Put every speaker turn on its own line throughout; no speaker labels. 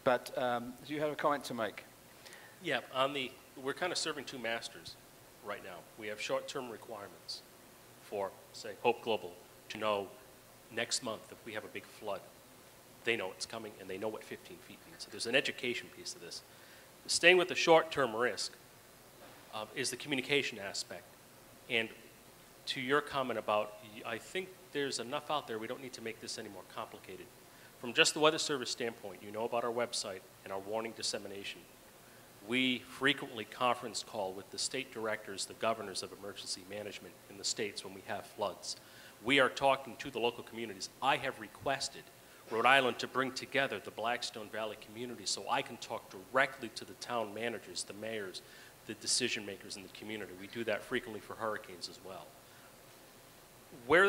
But do you have a comment to make?
Yeah, we're kind of serving two masters right now. We have short-term requirements for, say, Hope Global to know next month if we have a big flood. They know it's coming, and they know what 15 feet means. So there's an education piece to this. Staying with the short-term risk is the communication aspect. And to your comment about, I think there's enough out there, we don't need to make this any more complicated. From just the Weather Service standpoint, you know about our website and our warning dissemination. We frequently conference call with the state directors, the governors of emergency management in the states when we have floods. We are talking to the local communities. I have requested Rhode Island to bring together the Blackstone Valley community so I can talk directly to the town managers, the mayors, the decision makers in the community. We do that frequently for hurricanes as well. Where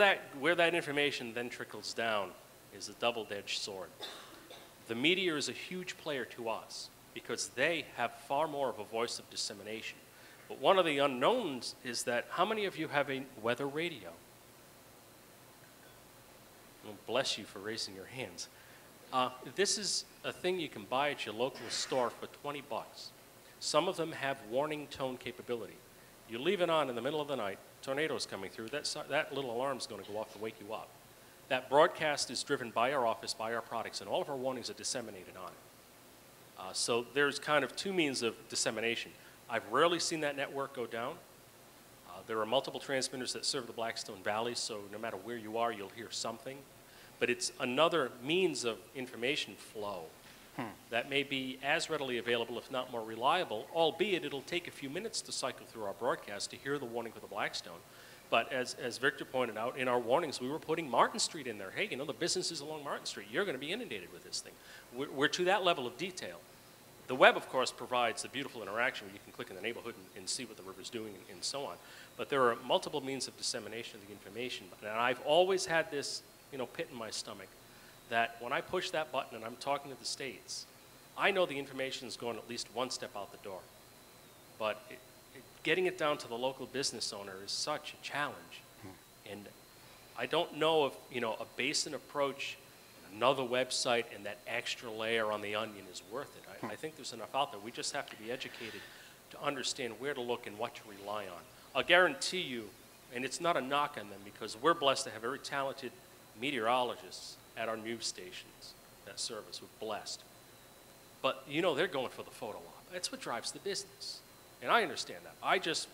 that information then trickles down is a double-edged sword. The media is a huge player to us because they have far more of a voice of dissemination. But one of the unknowns is that how many of you have a weather radio? Well, bless you for raising your hands. This is a thing you can buy at your local store for 20 bucks. Some of them have warning tone capability. You leave it on in the middle of the night, tornado's coming through, that little alarm's going to go off to wake you up. That broadcast is driven by our office, by our products, and all of our warnings are disseminated on it. So there's kind of two means of dissemination. I've rarely seen that network go down. There are multiple transmitters that serve the Blackstone Valley, so no matter where you are, you'll hear something. But it's another means of information flow that may be as readily available, if not more reliable, albeit it'll take a few minutes to cycle through our broadcast to hear the warning for the Blackstone. But as Victor pointed out, in our warnings, we were putting Martin Street in there. Hey, you know, the businesses along Martin Street, you're going to be inundated with this thing. We're to that level of detail. The web, of course, provides the beautiful interaction where you can click in the neighborhood and see what the river's doing and so on. But there are multiple means of dissemination of the information. And I've always had this, you know, pit in my stomach that when I push that button and I'm talking to the states, I know the information is going at least one step out the door. But getting it down to the local business owner is such a challenge. And I don't know if, you know, a basin approach, another website, and that extra layer on the onion is worth it. I think there's enough out there. We just have to be educated to understand where to look and what to rely on. I'll guarantee you, and it's not a knock on them because we're blessed to have very talented meteorologists at our news stations that serve us. We're blessed. But, you know, they're going for the photo op. That's what drives the business. And I understand that. I just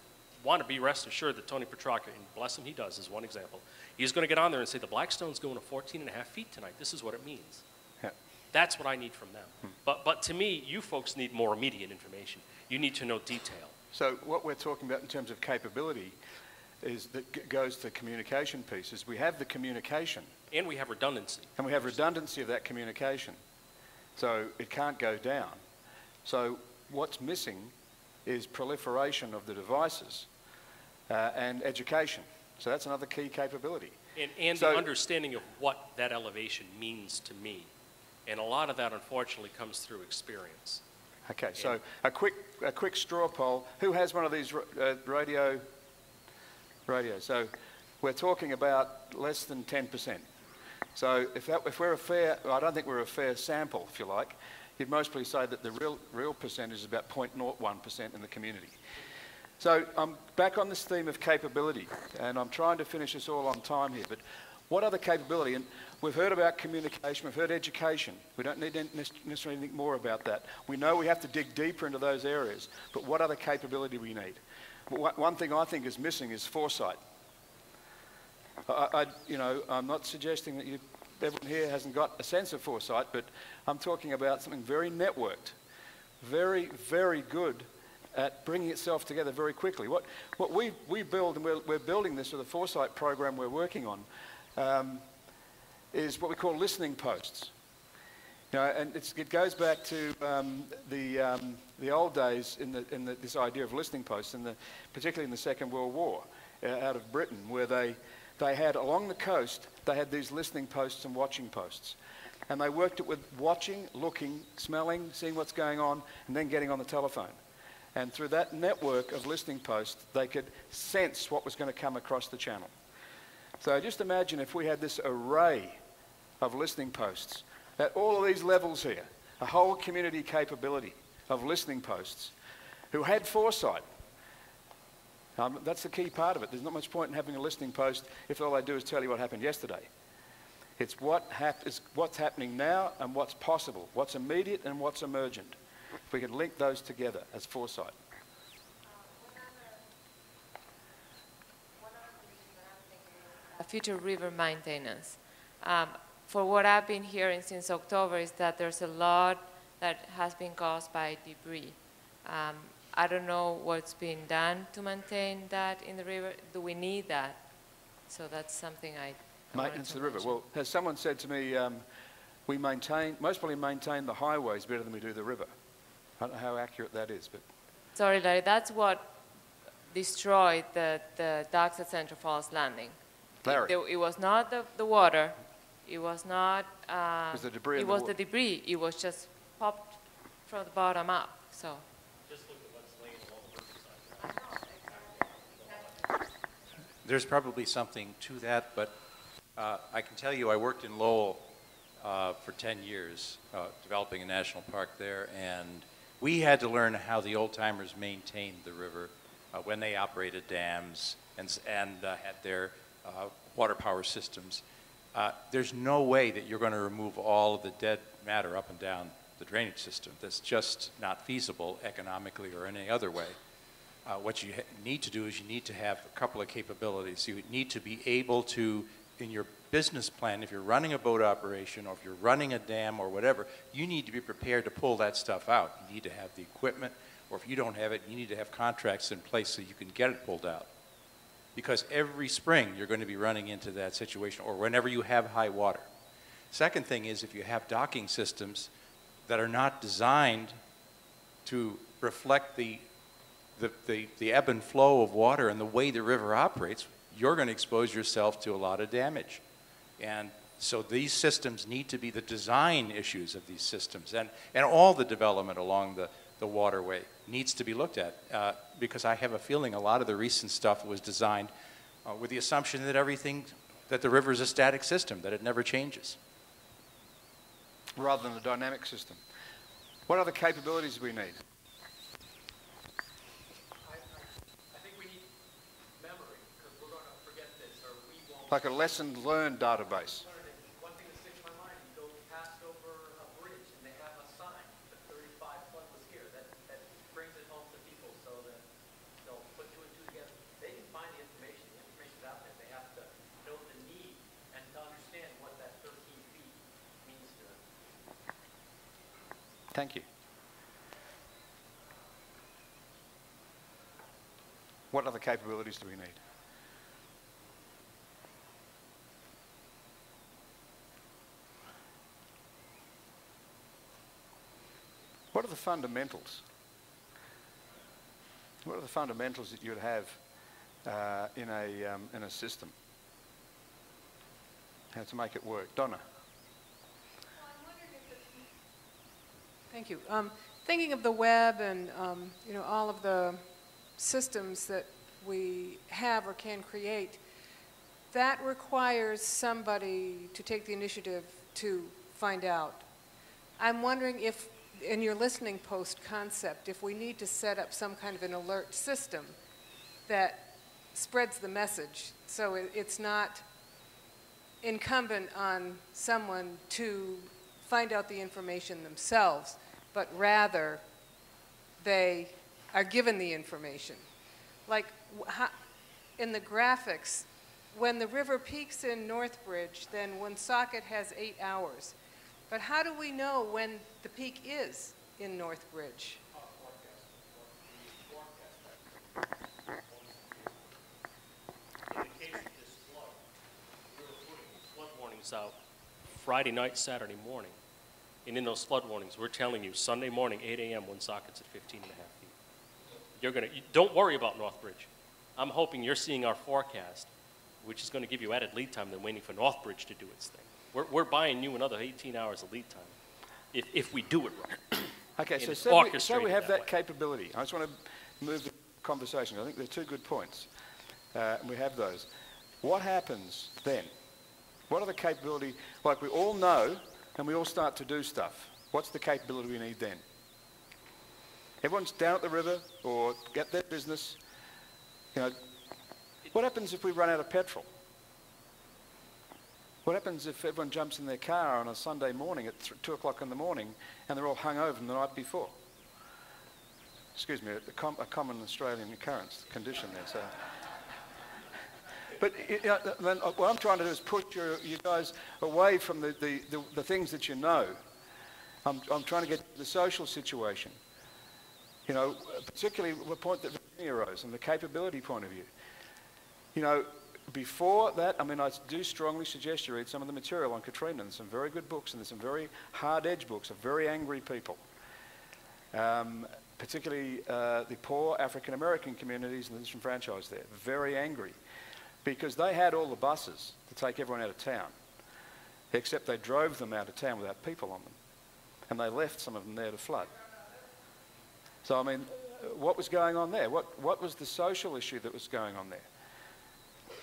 want to be rest assured that Tony Petrarca, and bless him, he does, is one example. He's going to get on there and say, the Blackstone's going to 14 and a half feet tonight. This is what it means. Yeah. That's what I need from them. But to me, you folks need more immediate information. You need to know detail.
So what we're talking about in terms of capability is that goes to the communication pieces. We have the communication.
And we have redundancy.
And we have redundancy of that communication. So it can't go down. So what's missing is proliferation of the devices and education. So that's another key capability.
And so, the understanding of what that elevation means to me. And a lot of that, unfortunately, comes through experience.
Okay, so a quick straw poll. Who has one of these radios? So we're talking about less than 10%. So if we're a fair, I don't think we're a fair sample, if you like. You'd mostly say that the real percentage is about 0.01% in the community. So I'm back on this theme of capability, and I'm trying to finish this all on time here, but what other capability? And we've heard about communication, we've heard education. We don't need necessarily think more about that. We know we have to dig deeper into those areas, but what other capability do we need? One thing I think is missing is foresight. I'm not suggesting that everyone here hasn't got a sense of foresight, but I'm talking about something very networked, very, very good at bringing itself together very quickly. What we build, and we're building this with a foresight program we're working on, is what we call listening posts. You know, and it goes back to the old days in this idea of listening posts, particularly in the Second World War, out of Britain, where they had along the coast, they had these listening posts and watching posts. And they worked it with watching, looking, smelling, seeing what's going on, and then getting on the telephone. And through that network of listening posts, they could sense what was going to come across the channel. So just imagine if we had this array of listening posts at all of these levels here, a whole community capability of listening posts who had foresight. That's the key part of it. There's not much point in having a listening post if all they do is tell you what happened yesterday. It's what's happening now and what's possible, what's immediate and what's emergent. If we can link those together as foresight.
Future river maintenance. For what I've been hearing since October is that there's a lot that has been caused by debris. I don't know what's being done to maintain that in the river. Do we need that? So that's something I
Maintenance of the river. Well, as someone said to me, we most probably maintain the highways better than we do the river. I don't know how accurate that is, but...
Sorry, Larry, that's what destroyed the docks at Central Falls Landing.
Larry.
It was not the water. It was not...
it was the debris.
It was the debris. It was just popped from the bottom up, so...
Just look at what's laying along the riverside.
There's probably something to that, but I can tell you I worked in Lowell for 10 years, developing a national park there, and we had to learn how the old-timers maintained the river when they operated dams and had their water power systems. There's no way that you're going to remove all of the dead matter up and down the drainage system. That's just not feasible economically or any other way. What you need to do is you need to have a couple of capabilities. You need to be able to, in your business plan, if you're running a boat operation or if you're running a dam or whatever, you need to be prepared to pull that stuff out. You need to have the equipment, or if you don't have it, you need to have contracts in place so you can get it pulled out. Because every spring you're going to be running into that situation, or whenever you have high water. Second thing is if you have docking systems that are not designed to reflect the ebb and flow of water and the way the river operates, you're going to expose yourself to a lot of damage. And so these systems need to be the design issues of these systems, and all the development along the waterway needs to be looked at, because I have a feeling a lot of the recent stuff was designed with the assumption that the river is a static system, that it never changes.
Rather than a dynamic system. What other capabilities do we need? Like a lesson learned database.
One thing that sticks in my mind, you go past over a bridge and they have a sign that 35 flood was here. That brings it home to people so that they'll put two and two together. They can find the information. The information's out there. They have to know the need and to understand what that 13 feet means to them.
Thank you. What other capabilities do we need? What are the fundamentals? What are the fundamentals that you'd have in a system? How to make it work? Donna.
Thank you. Thinking of the web and you know, all of the systems that we have or can create, that requires somebody to take the initiative to find out. I'm wondering if, in your listening post concept, if we need to set up some kind of an alert system that spreads the message, so it's not incumbent on someone to find out the information themselves, but rather they are given the information. Like in the graphics, when the river peaks in Northbridge, then Woonsocket has 8 hours. But how do we know when the peak is in Northbridge?
In the case of this flood, we were putting flood warnings out Friday night, Saturday morning. And in those flood warnings, we're telling you Sunday morning, 8 a.m., Woonsocket's at 15 and a half feet. Don't worry about Northbridge. I'm hoping you're seeing our forecast, which is going to give you added lead time than waiting for Northbridge to do its thing. We're buying you another 18 hours of lead time if we do it right.
Okay, so say we have that capability. I just want to move the conversation. I think they're two good points. And we have those. What happens then? What are the capability? Like we all know and we all start to do stuff. What's the capability we need then? Everyone's down at the river or get their business. You know, what happens if we run out of petrol? What happens if everyone jumps in their car on a Sunday morning at 2 o'clock in the morning and they're all hungover from the night before? Excuse me, a common Australian occurrence, condition there. So. But you know, then what I'm trying to do is push you guys away from the things that you know. I'm trying to get to the social situation. You know, particularly the point that Virginia rose and the capability point of view. You know, before that, I mean, I do strongly suggest you read some of the material on Katrina. There's some very good books, and there's some very hard-edged books of very angry people. Particularly the poor African-American communities and the disenfranchised there. Very angry. Because they had all the buses to take everyone out of town, except they drove them out of town without people on them. And they left some of them there to flood. So, I mean, what was going on there? What was the social issue that was going on there?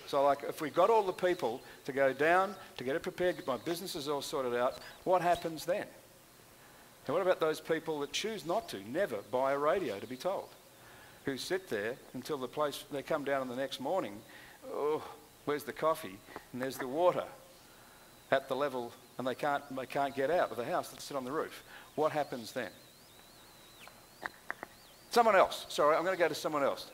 So, like, if we got all the people to go down, to get it prepared, get my businesses all sorted out, what happens then? And what about those people that choose not to, never buy a radio to be told? Who sit there until the place, they come down on the next morning, oh, where's the coffee? And there's the water at the level, and they can't get out of the house, they sit on the roof. What happens then? Someone else. Sorry, I'm going to go to someone else.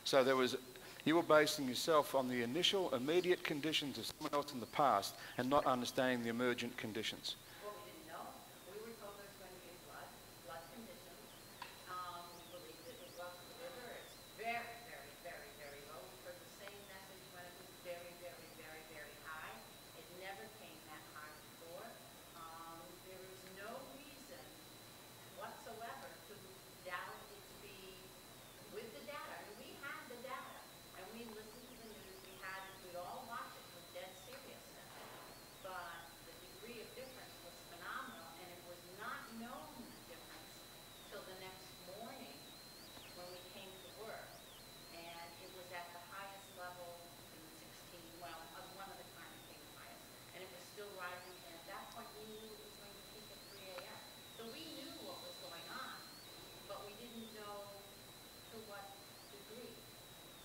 So there was, you were basing yourself on the initial immediate conditions of someone else in the past and not understanding the emergent conditions.
Well, we didn't know. We were told there was going to be flood conditions. We believed it was off the river. It's very, very, very, very low. We heard the same message when it was very, very, very, very high. It never came that high before. There is no reason whatsoever to doubt it to be with the data. I mean, we had the data, and we listened to the news. We'd all watch it with dead seriousness. But the degree of difference was phenomenal, and it was not known the difference till the next morning when we came to work. And it was at the highest level in the 16, well, one of the times it came the highest. And it was still rising, and at that point we knew it was going to peak at 3 a.m. So we knew what was going on, but we didn't know to what degree.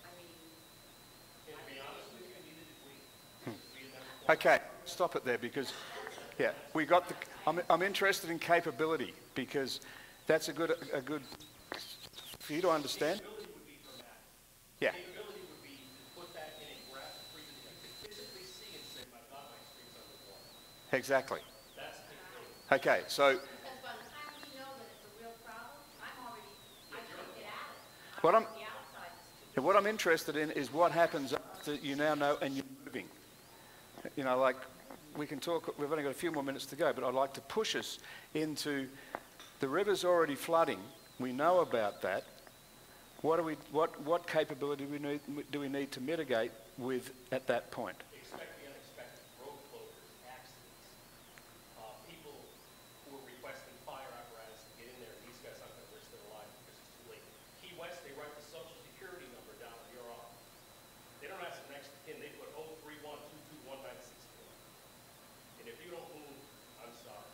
I mean,
And to be honest with you, neither did we.
Okay, stop it there because, yeah, we got the, I'm interested in capability because that's a good, for you to understand.
Capability would be dramatic.
Yeah.
Capability would be to put that in a graphic presentation. You could physically see and say, my God, my street's underwater.
Exactly.
That's capability.
Okay, so
because by the time we know that it's a real problem, I can't get at it.
what
The outside is too.
what I'm interested in is what happens after you now know and you're moving. You know, like we can talk, we've only got a few more minutes to go, but I'd like to push us into the river's already flooding. We know about that. What capability do we need to mitigate with at that point?
Expect the unexpected. Road closures, accidents, people who are requesting fire apparatus to get in there, and these guys aren't going to risk their lives because it's too late. Key West, they write the social security number down on your arm. They don't ask the next of kin. They put 031221964. And if you don't move, I'm sorry.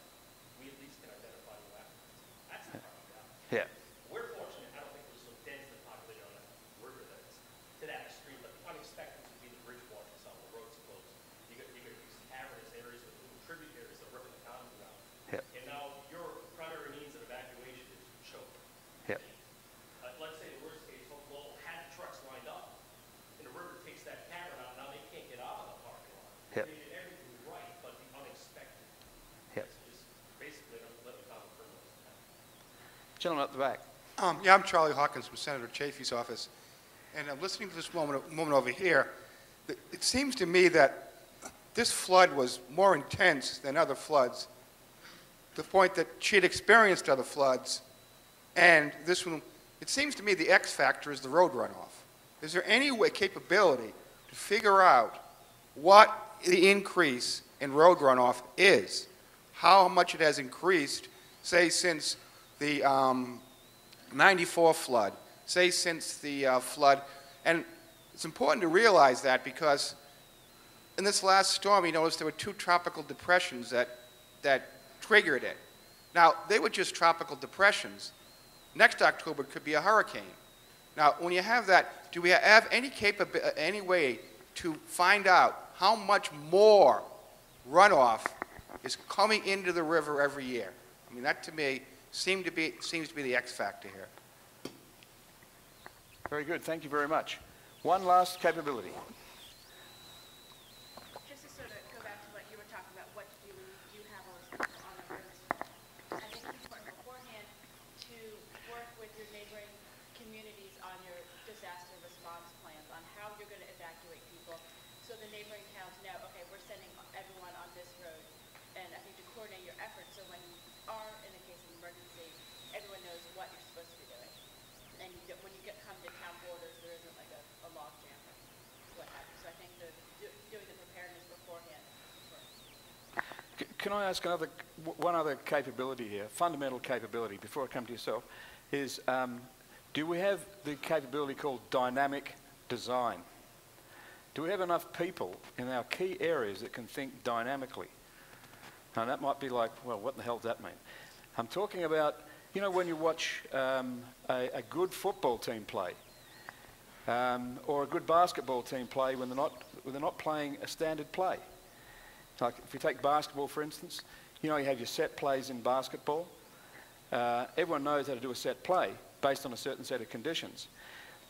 We at least can identify you afterwards. That's the problem.
Yeah.
We're fortunate. I don't think we're so densely populated on that river that it's to that extreme. But the unexpected would be the bridge washes out, the roads closed. You got these cavernous areas with little tributaries that are ripping the commons out.
Yeah.
And now your primary means of evacuation is choke.
Yeah.
Let's say the worst case, well, had the trucks lined up, and the river takes that cavern out. Now they can't get out of the parking lot.
Yeah. Gentleman at the back.
Yeah, I'm Charlie Hawkins from Senator Chafee's office, and I'm listening to this woman over here. It seems to me that this flood was more intense than other floods, to the point that she had experienced other floods, and this one, it seems to me the X factor is the road runoff. Is there any way, capability to figure out what the increase in road runoff is? How much it has increased, say, since the 94 flood, say since the flood. And it's important to realize that because in this last storm, you noticed there were 2 tropical depressions that triggered it. Now, they were just tropical depressions. Next October could be a hurricane. Now, when you have that, do we have any way to find out how much more runoff is coming into the river every year? I mean, that to me seems to be the X factor here.
Very good. Thank you very much. One last capability.
Just to sort of go back to what you were talking about, what do you have all this on the rivers? I think it's important beforehand to work with your neighboring communities on your disaster response plans, on how you're going to evacuate people, so the neighboring towns know, okay, we're sending everyone on this road, and I think to coordinate your efforts so when you are in a case of emergency, everyone knows what you're supposed to be doing. And when you come to town borders, there isn't like a log jam or what have you. So I think doing the preparedness beforehand is important.
Can I ask one other capability here, fundamental capability, before I come to yourself, is do we have the capability called dynamic design? Do we have enough people in our key areas that can think dynamically? Now that might be like, well, what the hell does that mean? I'm talking about, you know, when you watch a good football team play, or a good basketball team play when they're not playing a standard play. Like if you take basketball, for instance, you know, you have your set plays in basketball. Everyone knows how to do a set play based on a certain set of conditions.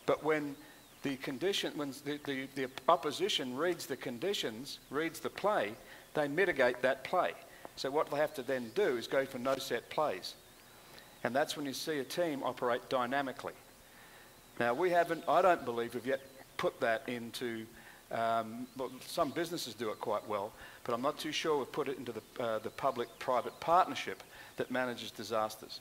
But when the opposition reads the conditions, reads the play, they mitigate that play. So what they have to then do is go for no set plays. And that's when you see a team operate dynamically. Now I don't believe we've yet put that into, well, some businesses do it quite well, but I'm not too sure we've put it into the public-private partnership that manages disasters.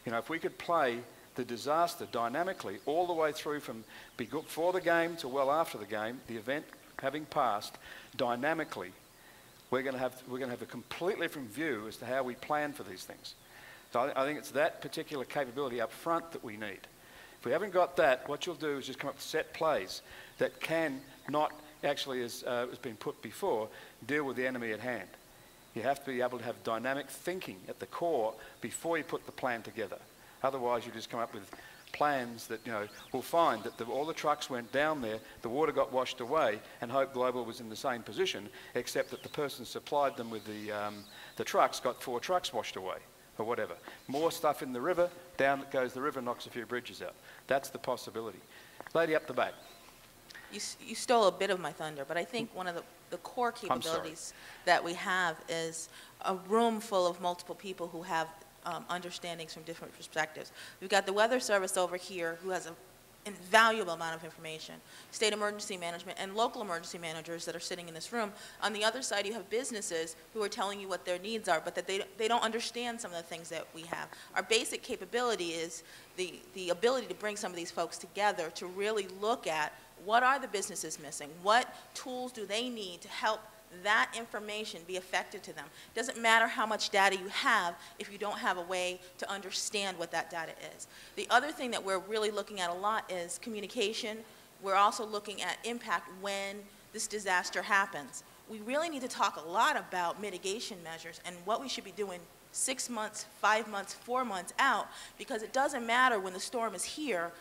You know, if we could play the disaster dynamically all the way through from before the game to well after the game, the event having passed, dynamically, we're going to have a completely different view as to how we plan for these things. So I think it's that particular capability up front that we need. If we haven't got that, what you'll do is just come up with set plays that can not actually, as has been put before, deal with the enemy at hand. You have to be able to have dynamic thinking at the core before you put the plan together. Otherwise, you just come up with plans that, you know, will find that all the trucks went down there, the water got washed away, and Hope Global was in the same position, except that the person supplied them with the trucks got 4 trucks washed away, or whatever. More stuff in the river, down it goes the river, knocks a few bridges out. That's the possibility. Lady up the back.
You stole a bit of my thunder, but I think one of the core capabilities that we have is a room full of multiple people who have understandings from different perspectives. We've got the Weather Service over here who has an invaluable amount of information, state emergency management and local emergency managers that are sitting in this room. On the other side, you have businesses who are telling you what their needs are, but that they don't understand some of the things that we have. Our basic capability is the ability to bring some of these folks together to really look at what are the businesses missing, what tools do they need to help that information be effective to them. It doesn't matter how much data you have if you don't have a way to understand what that data is. The other thing that we're really looking at a lot is communication. We're also looking at impact when this disaster happens. We really need to talk a lot about mitigation measures and what we should be doing 6 months, 5 months, 4 months out, because it doesn't matter when the storm is here.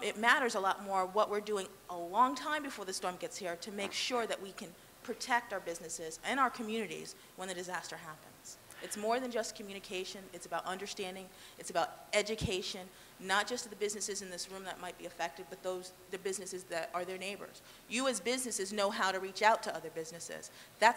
It matters a lot more what we're doing a long time before the storm gets here to make sure that we can protect our businesses and our communities when the disaster happens. It's more than just communication. It's about understanding. It's about education, not just to the businesses in this room that might be affected, but the businesses that are their neighbors. You as businesses know how to reach out to other businesses. That's